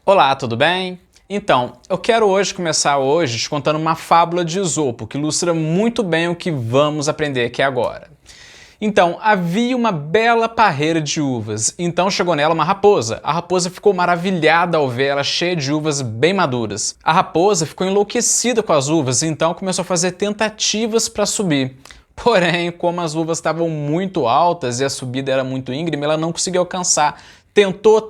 Olá, tudo bem? Então, eu quero começar hoje te contando uma fábula de Esopo que ilustra muito bem o que vamos aprender aqui agora. Então, havia uma bela parreira de uvas, então chegou nela uma raposa. A raposa ficou maravilhada ao ver ela cheia de uvas bem maduras. A raposa ficou enlouquecida com as uvas, então começou a fazer tentativas para subir. Porém, como as uvas estavam muito altas e a subida era muito íngreme, ela não conseguiu alcançar. Tentou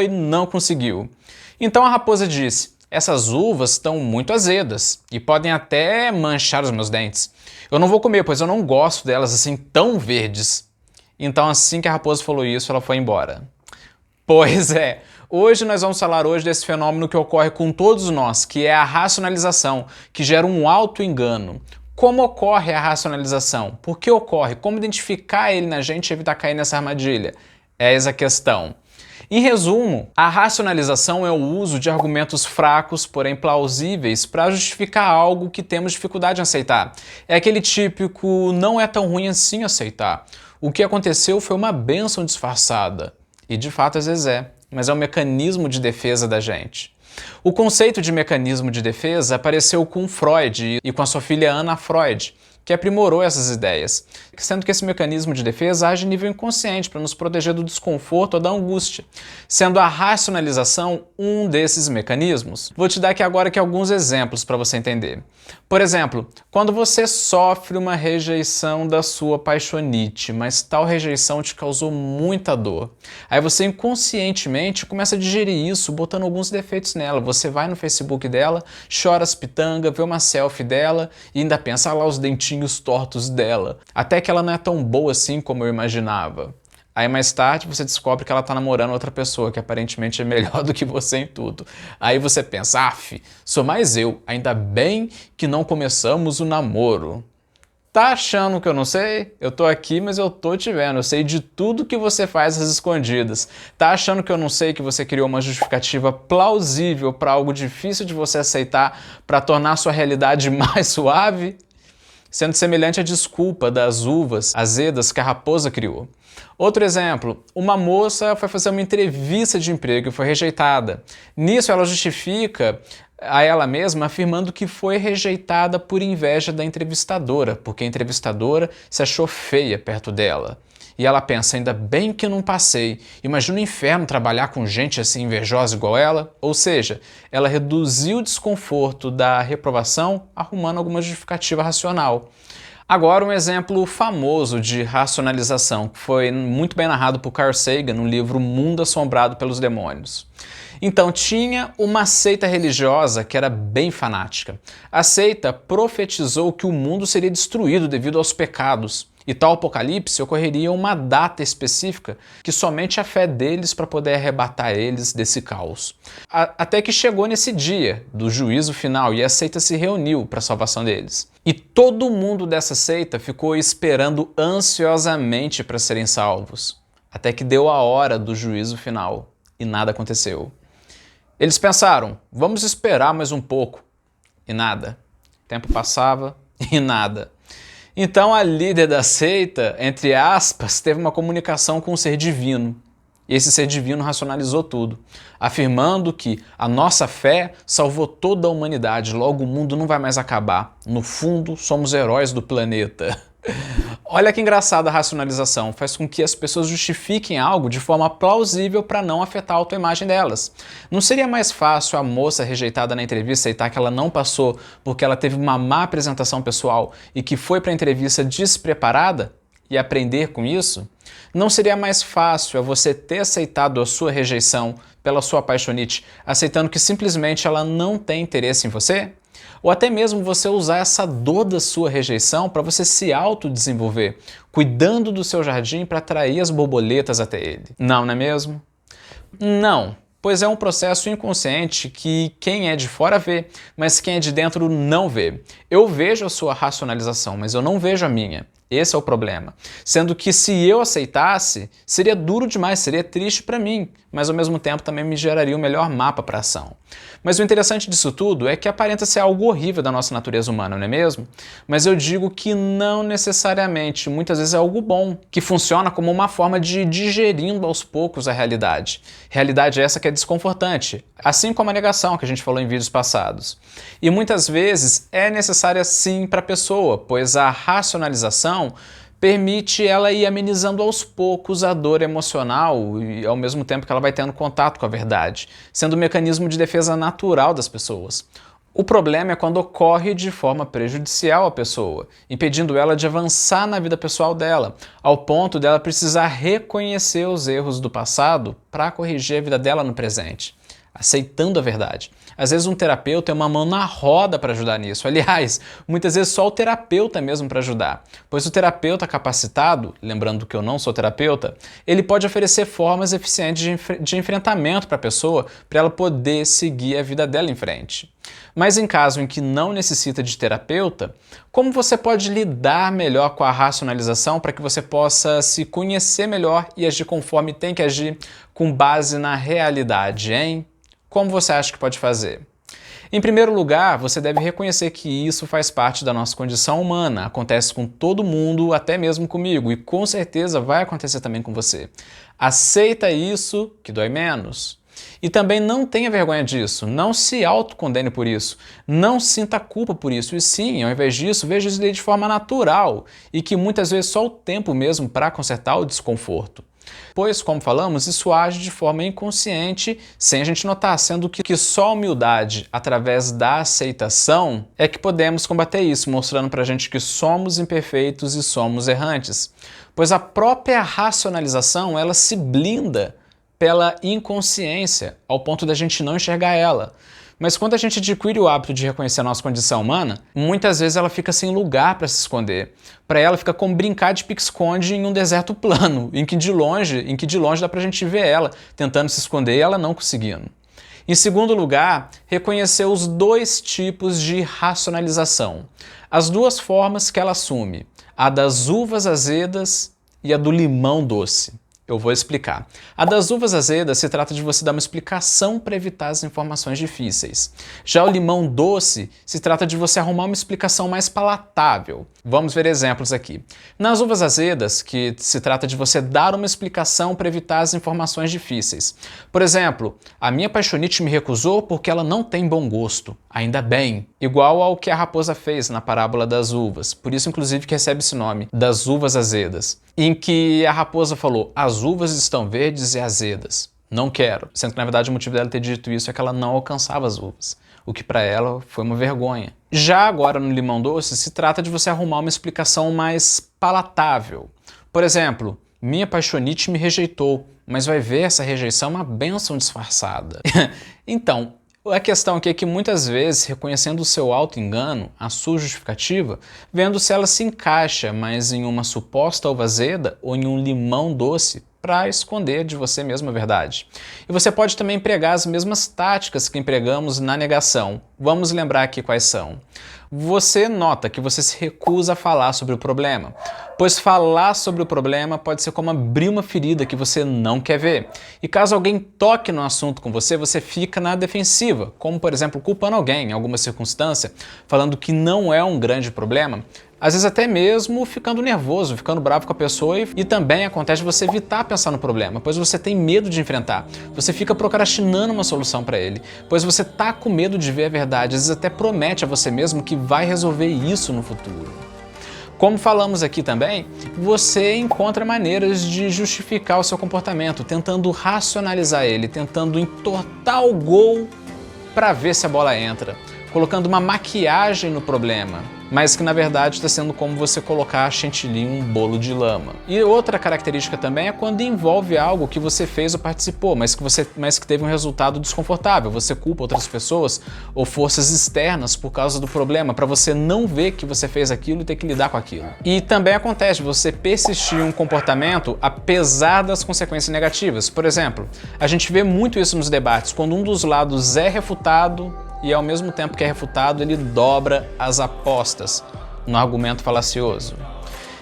e não conseguiu. Então a raposa disse: essas uvas estão muito azedas e podem até manchar os meus dentes. Eu não vou comer, pois eu não gosto delas assim tão verdes. Então assim que a raposa falou isso, ela foi embora. Pois é, hoje nós vamos falar desse fenômeno que ocorre com todos nós, que é a racionalização, que gera um auto-engano. Como ocorre a racionalização? Por que ocorre? Como identificar ele na gente e evitar cair nessa armadilha? Eis a questão. Em resumo, a racionalização é o uso de argumentos fracos, porém plausíveis, para justificar algo que temos dificuldade em aceitar. É aquele típico não é tão ruim assim aceitar. O que aconteceu foi uma bênção disfarçada. E de fato às vezes é, mas é um mecanismo de defesa da gente. O conceito de mecanismo de defesa apareceu com Freud e com a sua filha Anna Freud, que aprimorou essas ideias, sendo que esse mecanismo de defesa age em nível inconsciente para nos proteger do desconforto ou da angústia, sendo a racionalização um desses mecanismos. Vou te dar aqui agora alguns exemplos para você entender. Por exemplo, quando você sofre uma rejeição da sua paixonite, mas tal rejeição te causou muita dor, aí você inconscientemente começa a digerir isso, botando alguns defeitos nela. Você vai no Facebook dela, chora as pitangas, vê uma selfie dela e ainda pensa, ah lá os dentinhos tortos dela. Até que ela não é tão boa assim como eu imaginava. Aí mais tarde você descobre que ela tá namorando outra pessoa que aparentemente é melhor do que você em tudo. Aí você pensa, af, sou mais eu, ainda bem que não começamos o namoro. Tá achando que eu não sei? Eu tô aqui, mas eu tô te vendo. Eu sei de tudo que você faz às escondidas. Tá achando que eu não sei que você criou uma justificativa plausível para algo difícil de você aceitar para tornar sua realidade mais suave? Sendo semelhante à desculpa das uvas azedas que a raposa criou. Outro exemplo, uma moça foi fazer uma entrevista de emprego e foi rejeitada. Nisso ela justifica a ela mesma afirmando que foi rejeitada por inveja da entrevistadora, porque a entrevistadora se achou feia perto dela. E ela pensa, ainda bem que não passei. Imagina o inferno trabalhar com gente assim invejosa igual ela. Ou seja, ela reduziu o desconforto da reprovação arrumando alguma justificativa racional. Agora um exemplo famoso de racionalização, que foi muito bem narrado por Carl Sagan no livro Mundo Assombrado pelos Demônios. Então, tinha uma seita religiosa que era bem fanática. A seita profetizou que o mundo seria destruído devido aos pecados. E tal apocalipse ocorreria em uma data específica que somente a fé deles para poder arrebatar eles desse caos. Até que chegou nesse dia do juízo final e a seita se reuniu para a salvação deles. E todo mundo dessa seita ficou esperando ansiosamente para serem salvos. Até que deu a hora do juízo final e nada aconteceu. Eles pensaram, vamos esperar mais um pouco. E nada. O tempo passava e nada. Então a líder da seita, entre aspas, teve uma comunicação com o ser divino. E esse ser divino racionalizou tudo, afirmando que a nossa fé salvou toda a humanidade, logo o mundo não vai mais acabar. No fundo, somos heróis do planeta. Olha que engraçada a racionalização, faz com que as pessoas justifiquem algo de forma plausível para não afetar a autoimagem delas. Não seria mais fácil a moça rejeitada na entrevista aceitar que ela não passou porque ela teve uma má apresentação pessoal e que foi para a entrevista despreparada e aprender com isso? Não seria mais fácil você ter aceitado a sua rejeição pela sua paixonite, aceitando que simplesmente ela não tem interesse em você? Ou até mesmo você usar essa dor da sua rejeição para você se autodesenvolver, cuidando do seu jardim para atrair as borboletas até ele. Não, não é mesmo? Não, pois é um processo inconsciente que quem é de fora vê, mas quem é de dentro não vê. Eu vejo a sua racionalização, mas eu não vejo a minha. Esse é o problema. Sendo que se eu aceitasse, seria duro demais, seria triste para mim, mas ao mesmo tempo também me geraria o melhor mapa para ação. Mas o interessante disso tudo é que aparenta ser algo horrível da nossa natureza humana, não é mesmo? Mas eu digo que não necessariamente, muitas vezes é algo bom, que funciona como uma forma de ir digerindo aos poucos a realidade. Realidade essa que é desconfortante, assim como a negação que a gente falou em vídeos passados. E muitas vezes é necessária sim para a pessoa, pois a racionalização permite ela ir amenizando aos poucos a dor emocional e ao mesmo tempo que ela vai tendo contato com a verdade, sendo um mecanismo de defesa natural das pessoas. O problema é quando ocorre de forma prejudicial à pessoa, impedindo ela de avançar na vida pessoal dela, ao ponto dela precisar reconhecer os erros do passado para corrigir a vida dela no presente, aceitando a verdade. Às vezes um terapeuta é uma mão na roda para ajudar nisso. Aliás, muitas vezes só o terapeuta mesmo para ajudar. Pois o terapeuta capacitado, lembrando que eu não sou terapeuta, ele pode oferecer formas eficientes de enfrentamento para a pessoa, para ela poder seguir a vida dela em frente. Mas em caso em que não necessita de terapeuta, como você pode lidar melhor com a racionalização para que você possa se conhecer melhor e agir conforme tem que agir com base na realidade, hein? Como você acha que pode fazer? Em primeiro lugar, você deve reconhecer que isso faz parte da nossa condição humana, acontece com todo mundo, até mesmo comigo, e com certeza vai acontecer também com você. Aceita isso, que dói menos. E também não tenha vergonha disso, não se autocondene por isso, não sinta culpa por isso, e sim, ao invés disso, veja isso de forma natural, e que muitas vezes só o tempo mesmo para consertar o desconforto. Pois, como falamos, isso age de forma inconsciente, sem a gente notar, sendo que só a humildade, através da aceitação, é que podemos combater isso, mostrando pra gente que somos imperfeitos e somos errantes. Pois a própria racionalização, ela se blinda pela inconsciência, ao ponto da gente não enxergar ela. Mas quando a gente adquire o hábito de reconhecer a nossa condição humana, muitas vezes ela fica sem lugar para se esconder. Para ela fica como brincar de pique-esconde em um deserto plano, em que de longe dá para a gente ver ela tentando se esconder e ela não conseguindo. Em segundo lugar, reconhecer os dois tipos de racionalização. As duas formas que ela assume, a das uvas azedas e a do limão doce. Eu vou explicar. A das uvas azedas se trata de você dar uma explicação para evitar as informações difíceis. Já o limão doce se trata de você arrumar uma explicação mais palatável. Vamos ver exemplos aqui. Nas uvas azedas, que se trata de você dar uma explicação para evitar as informações difíceis. Por exemplo, a minha paixonite me recusou porque ela não tem bom gosto. Ainda bem. Igual ao que a raposa fez na parábola das uvas. Por isso, inclusive, que recebe esse nome, das uvas azedas. Em que a raposa falou, as uvas estão verdes e azedas. Não quero. Sendo que, na verdade, o motivo dela ter dito isso é que ela não alcançava as uvas. O que para ela foi uma vergonha. Já agora no limão doce, se trata de você arrumar uma explicação mais palatável. Por exemplo, minha paixonite me rejeitou, mas vai ver, essa rejeição é uma bênção disfarçada. Então, a questão aqui é que muitas vezes, reconhecendo o seu auto-engano, a sua justificativa, vendo se ela se encaixa mais em uma suposta uva azeda ou em um limão doce, para esconder de você mesmo a verdade. E você pode também empregar as mesmas táticas que empregamos na negação. Vamos lembrar aqui quais são. Você nota que você se recusa a falar sobre o problema, pois falar sobre o problema pode ser como abrir uma ferida que você não quer ver. E caso alguém toque no assunto com você, você fica na defensiva, como por exemplo culpando alguém em alguma circunstância, falando que não é um grande problema, às vezes até mesmo ficando nervoso, ficando bravo com a pessoa e também acontece de você evitar pensar no problema, pois você tem medo de enfrentar, você fica procrastinando uma solução para ele, pois você tá com medo de ver a verdade, às vezes até promete a você mesmo que vai resolver isso no futuro. Como falamos aqui também, você encontra maneiras de justificar o seu comportamento, tentando racionalizar ele, tentando entortar o gol para ver se a bola entra, colocando uma maquiagem no problema, mas que na verdade está sendo como você colocar chantilly em um bolo de lama. E outra característica também é quando envolve algo que você fez ou participou, mas que teve um resultado desconfortável. Você culpa outras pessoas ou forças externas por causa do problema, para você não ver que você fez aquilo e ter que lidar com aquilo. E também acontece você persistir em um comportamento apesar das consequências negativas. Por exemplo, a gente vê muito isso nos debates, quando um dos lados é refutado, e ao mesmo tempo que é refutado, ele dobra as apostas no argumento falacioso.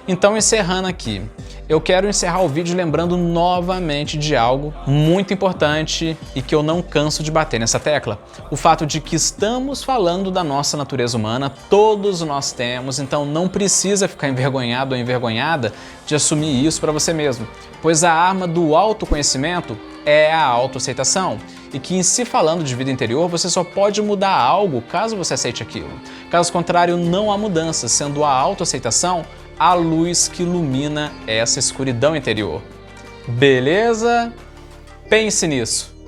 Então, encerrando aqui, eu quero encerrar o vídeo lembrando novamente de algo muito importante e que eu não canso de bater nessa tecla. O fato de que estamos falando da nossa natureza humana, todos nós temos, então não precisa ficar envergonhado ou envergonhada de assumir isso para você mesmo, pois a arma do autoconhecimento é a autoaceitação, e que em se falando de vida interior, você só pode mudar algo caso você aceite aquilo. Caso contrário, não há mudança, sendo a autoaceitação a luz que ilumina essa escuridão interior. Beleza? Pense nisso.